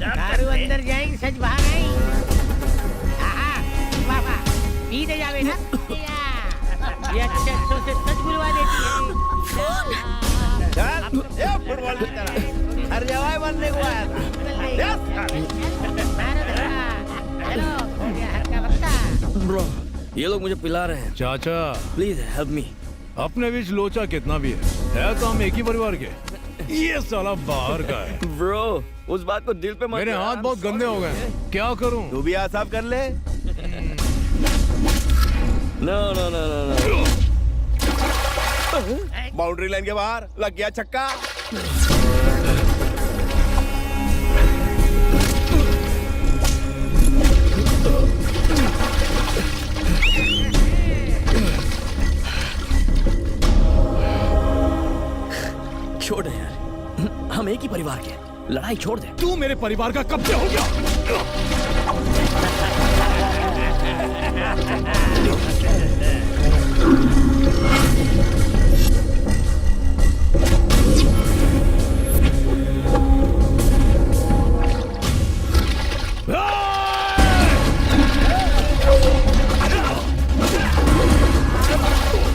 તારું અંદર જઈને સજ બહાર આવી. આહા, વાહ વાહ, પીને જ આવે ને. ये अच्छे अच्छों से सच बुलवा देती है. चल, ये फुटबॉल की तरह हर जगह बनने को आया था. Yes. हेलो, हल्का बत्ता. ब्रो, ये लोग मुझे पिला रहे हैं. चाचा प्लीज हेल्प मी. अपने बीच लोचा कितना भी है तो हम एक ही परिवार के. ये साला बाहर का है. ब्रो, उस बात को दिल पे मत. मेरे हाथ बहुत गंदे हो गए. क्या करूं? तू भी हाथ साफ कर ले. No no no no no. Boundary line के बाहर लग गया छक्का. छोड़ दे यार, हम एक ही परिवार के. लड़ाई छोड़ दे. तू मेरे परिवार का कब से हो गया?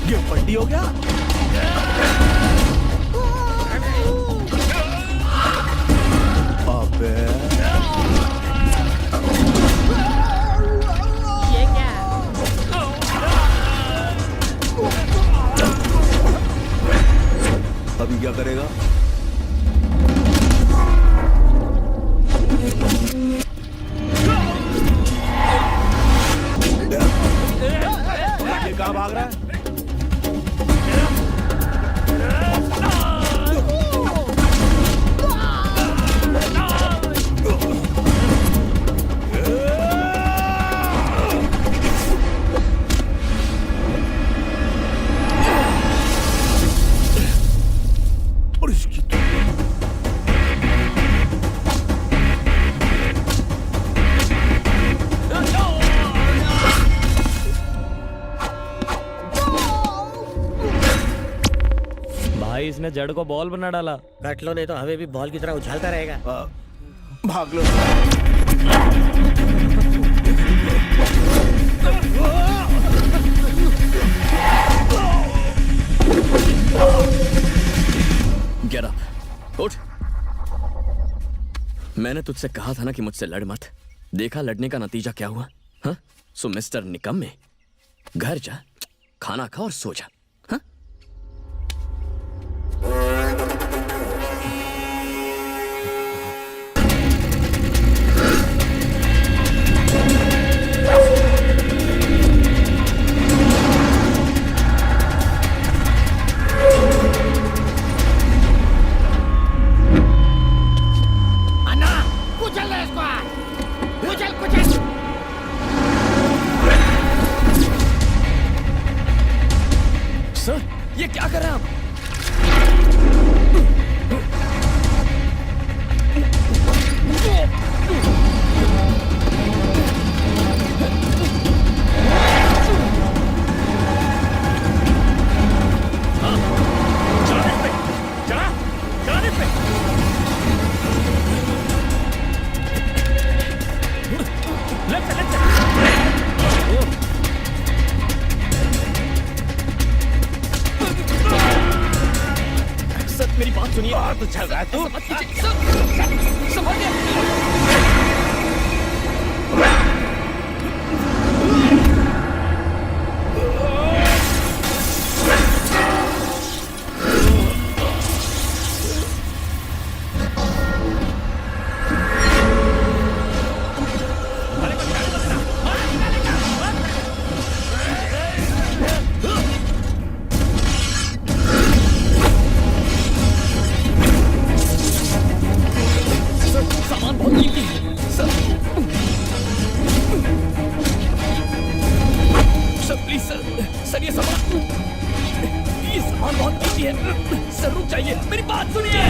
ये पट्टी हो गया. अबे ये क्या? अभी क्या करेगा? ये कहाँ भाग रहा है? और इसकी तो भाई इसने जड़ को बॉल बना डाला. कट लो नहीं तो हमें भी बॉल की तरह उछालता रहेगा. भाग लो. Get up. उठ. मैंने तुझसे कहा था ना कि मुझसे लड़ मत. देखा लड़ने का नतीजा क्या हुआ? हाँ? सो मिस्टर निकम्मे, घर जा, खाना खा और सो जा. हाँ? अन्ना, कुचल ले इसको. कुचल कुचल. सर, ये क्या कर रहे हैं आप? सर, मेरी बात सुनिए. बाहर तो चल रहा है तू. मत कीजिए. सर, संभालिए. सामान बहुत कीमती है. Sir, sir please sir. Sir ये सामान बहुत कीमती है. सर रुक जाइए, मेरी बात सुनिए.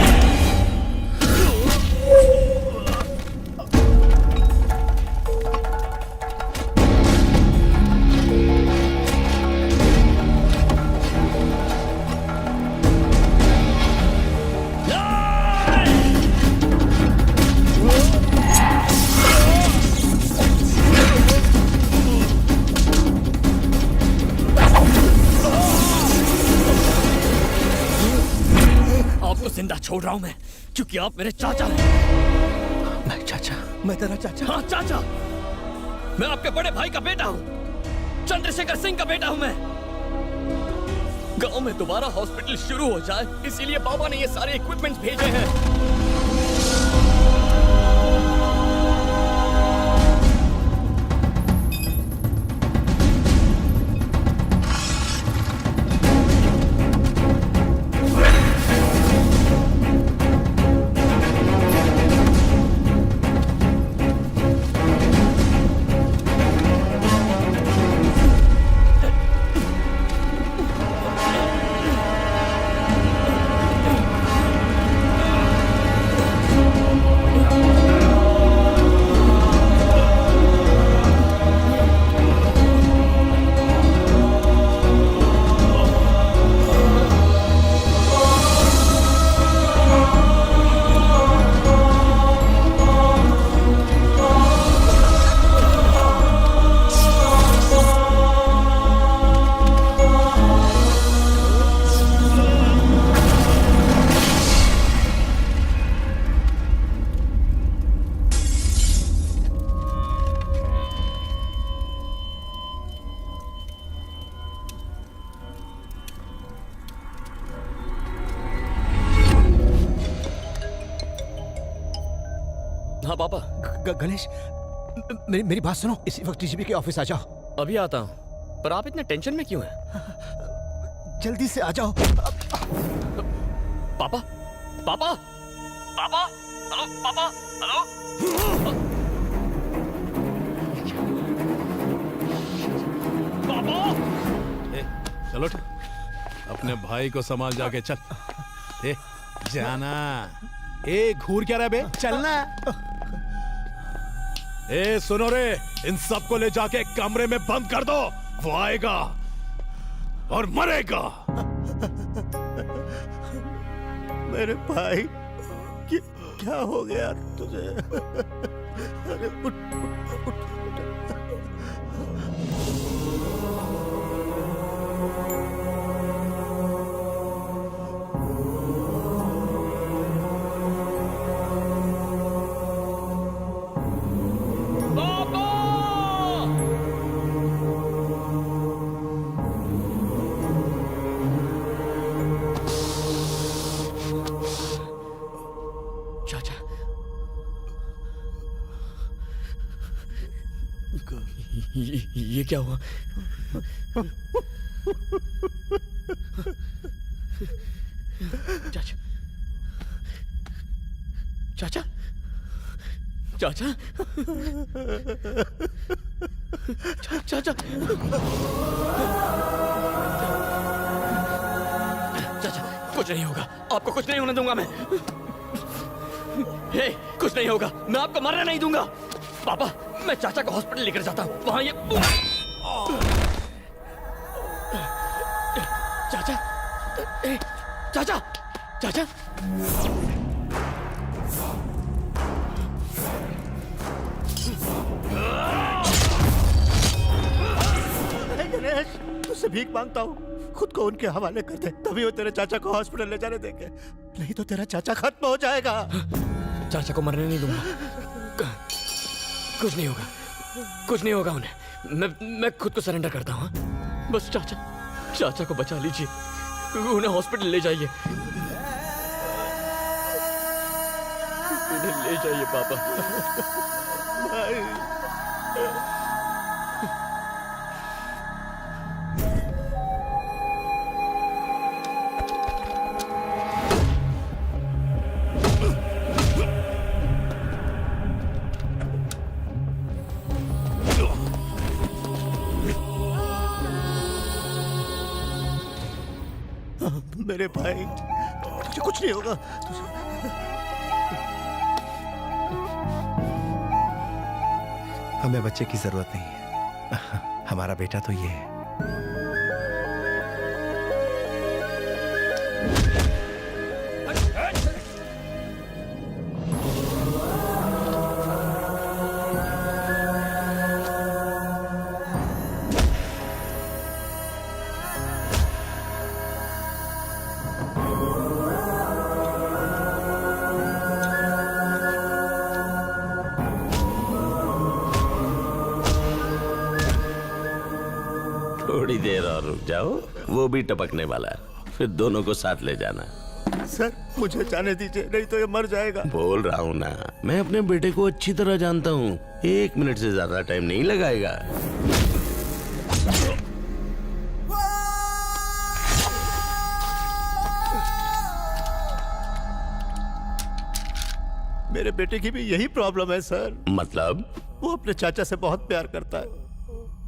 जिंदा छोड़ रहा हूं मैं, क्योंकि आप मेरे चाचा हैं। मैं चाचा? मैं तेरा चाचा? हाँ चाचा, मैं आपके बड़े भाई का बेटा हूं, चंद्रशेखर सिंह का बेटा हूं मैं। गांव में दोबारा हॉस्पिटल शुरू हो जाए, इसीलिए बाबा ने ये सारे इक्विपमेंट्स भेजे हैं। हाँ पापा। गणेश, मेरी बात सुनो, इसी वक्त डीजीपी के ऑफिस आ जाओ। अभी आता हूँ, पर आप इतने टेंशन में क्यों हैं? जल्दी से आ जाओ। पापा, पापा, पापा, हेलो पापा, हेलो। पापा, चलो अपने भाई को संभाल जाके चल। जाना। घूर क्या रहा बे, चलना। सुनो रे, इन सबको ले जाके कमरे में बंद कर दो, वो आएगा और मरेगा। मेरे भाई, क्या हो गया तुझे? अरे उठ। ये क्या हुआ? चाचा, चाचा, चाचा, चाचा, चाचा, कुछ नहीं होगा, आपको कुछ नहीं होने दूंगा मैं। हे, कुछ नहीं होगा, मैं आपको मरने नहीं दूंगा। पापा, मैं चाचा को हॉस्पिटल लेकर जाता हूँ, वहां ये चाचा, चाचा, चाचा, गणेश, तुझसे भीख मांगता हूँ, खुद को उनके हवाले कर दे, तभी वो तेरे चाचा को हॉस्पिटल ले जाने देंगे, नहीं तो तेरा चाचा खत्म हो जाएगा। चाचा को मरने नहीं दूंगा, कुछ नहीं होगा, कुछ नहीं होगा उन्हें, मैं खुद को सरेंडर करता हूँ। बस चाचा को बचा लीजिए, उन्हें हॉस्पिटल ले जाइए, उन्हें ले जाइए पापा। मेरे भाई, तुझे कुछ नहीं होगा। हमें बच्चे की जरूरत नहीं है, हमारा बेटा तो ये है। देर और रुक जाओ, वो भी टपकने वाला है, फिर दोनों को साथ ले जाना। सर मुझे जाने दीजिए, नहीं तो ये मर जाएगा। बोल रहा हूँ ना, मैं अपने बेटे को अच्छी तरह जानता हूँ, 1 मिनट से ज्यादा टाइम नहीं लगाएगा। मेरे बेटे की भी यही प्रॉब्लम है सर। मतलब? वो अपने चाचा से बहुत प्यार करता है।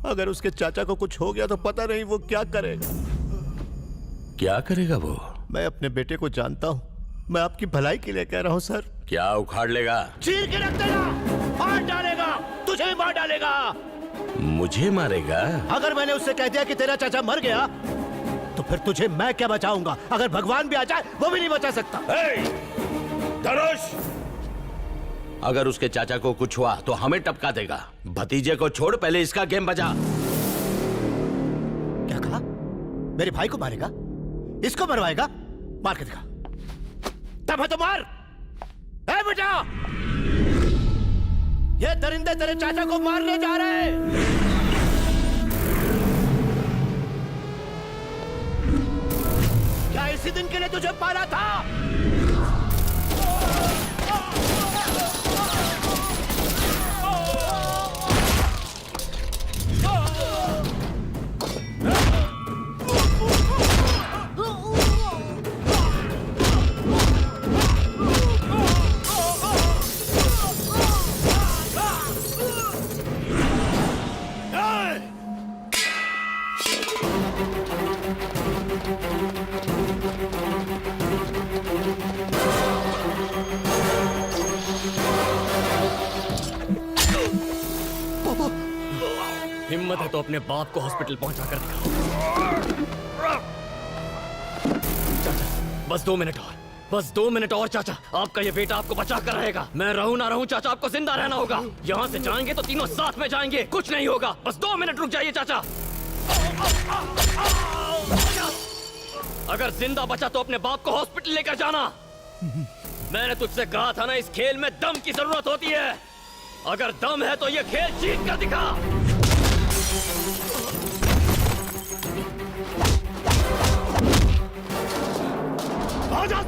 अगर उसके चाचा को कुछ हो गया तो पता नहीं वो क्या करेगा। क्या करेगा वो? मैं अपने बेटे को जानता हूँ, मैं आपकी भलाई के लिए कह रहा हूँ सर। क्या उखाड़ लेगा? चीर के रख देगा, मार डालेगा, तुझे भी मार डालेगा। मुझे मारेगा? अगर मैंने उससे कह दिया कि तेरा चाचा मर गया तो फिर तुझे मैं क्या बचाऊंगा? अगर भगवान भी आ जाए वो भी नहीं बचा सकता। धनुष, अगर उसके चाचा को कुछ हुआ तो हमें टपका देगा। भतीजे को छोड़, पहले इसका गेम बजा। क्या कहा? मेरे भाई को मारेगा? इसको मरवाएगा? मार के दिखा। तब है तो मार। ए बेटा, ये दरिंदे तेरे चाचा को मारने जा रहे हैं। क्या इसी दिन के लिए तुझे पाला था? हिम्मत है तो अपने बाप को हॉस्पिटल पहुंचा कर दिखा। चाचा बस 2 मिनट और, बस 2 मिनट और चाचा, आपका ये बेटा आपको बचा कर रहेगा। मैं रहूं ना रहूं चाचा, आपको जिंदा रहना होगा। यहाँ से जाएंगे तो तीनों साथ में जाएंगे, कुछ नहीं होगा। बस 2 मिनट रुक जाइए चाचा। अगर जिंदा बचा तो अपने बाप को हॉस्पिटल लेकर जाना। मैंने तुझसे कहा था ना, इस खेल में दम की जरूरत होती है। अगर दम है तो ये खेल जीत कर दिखा। आजा!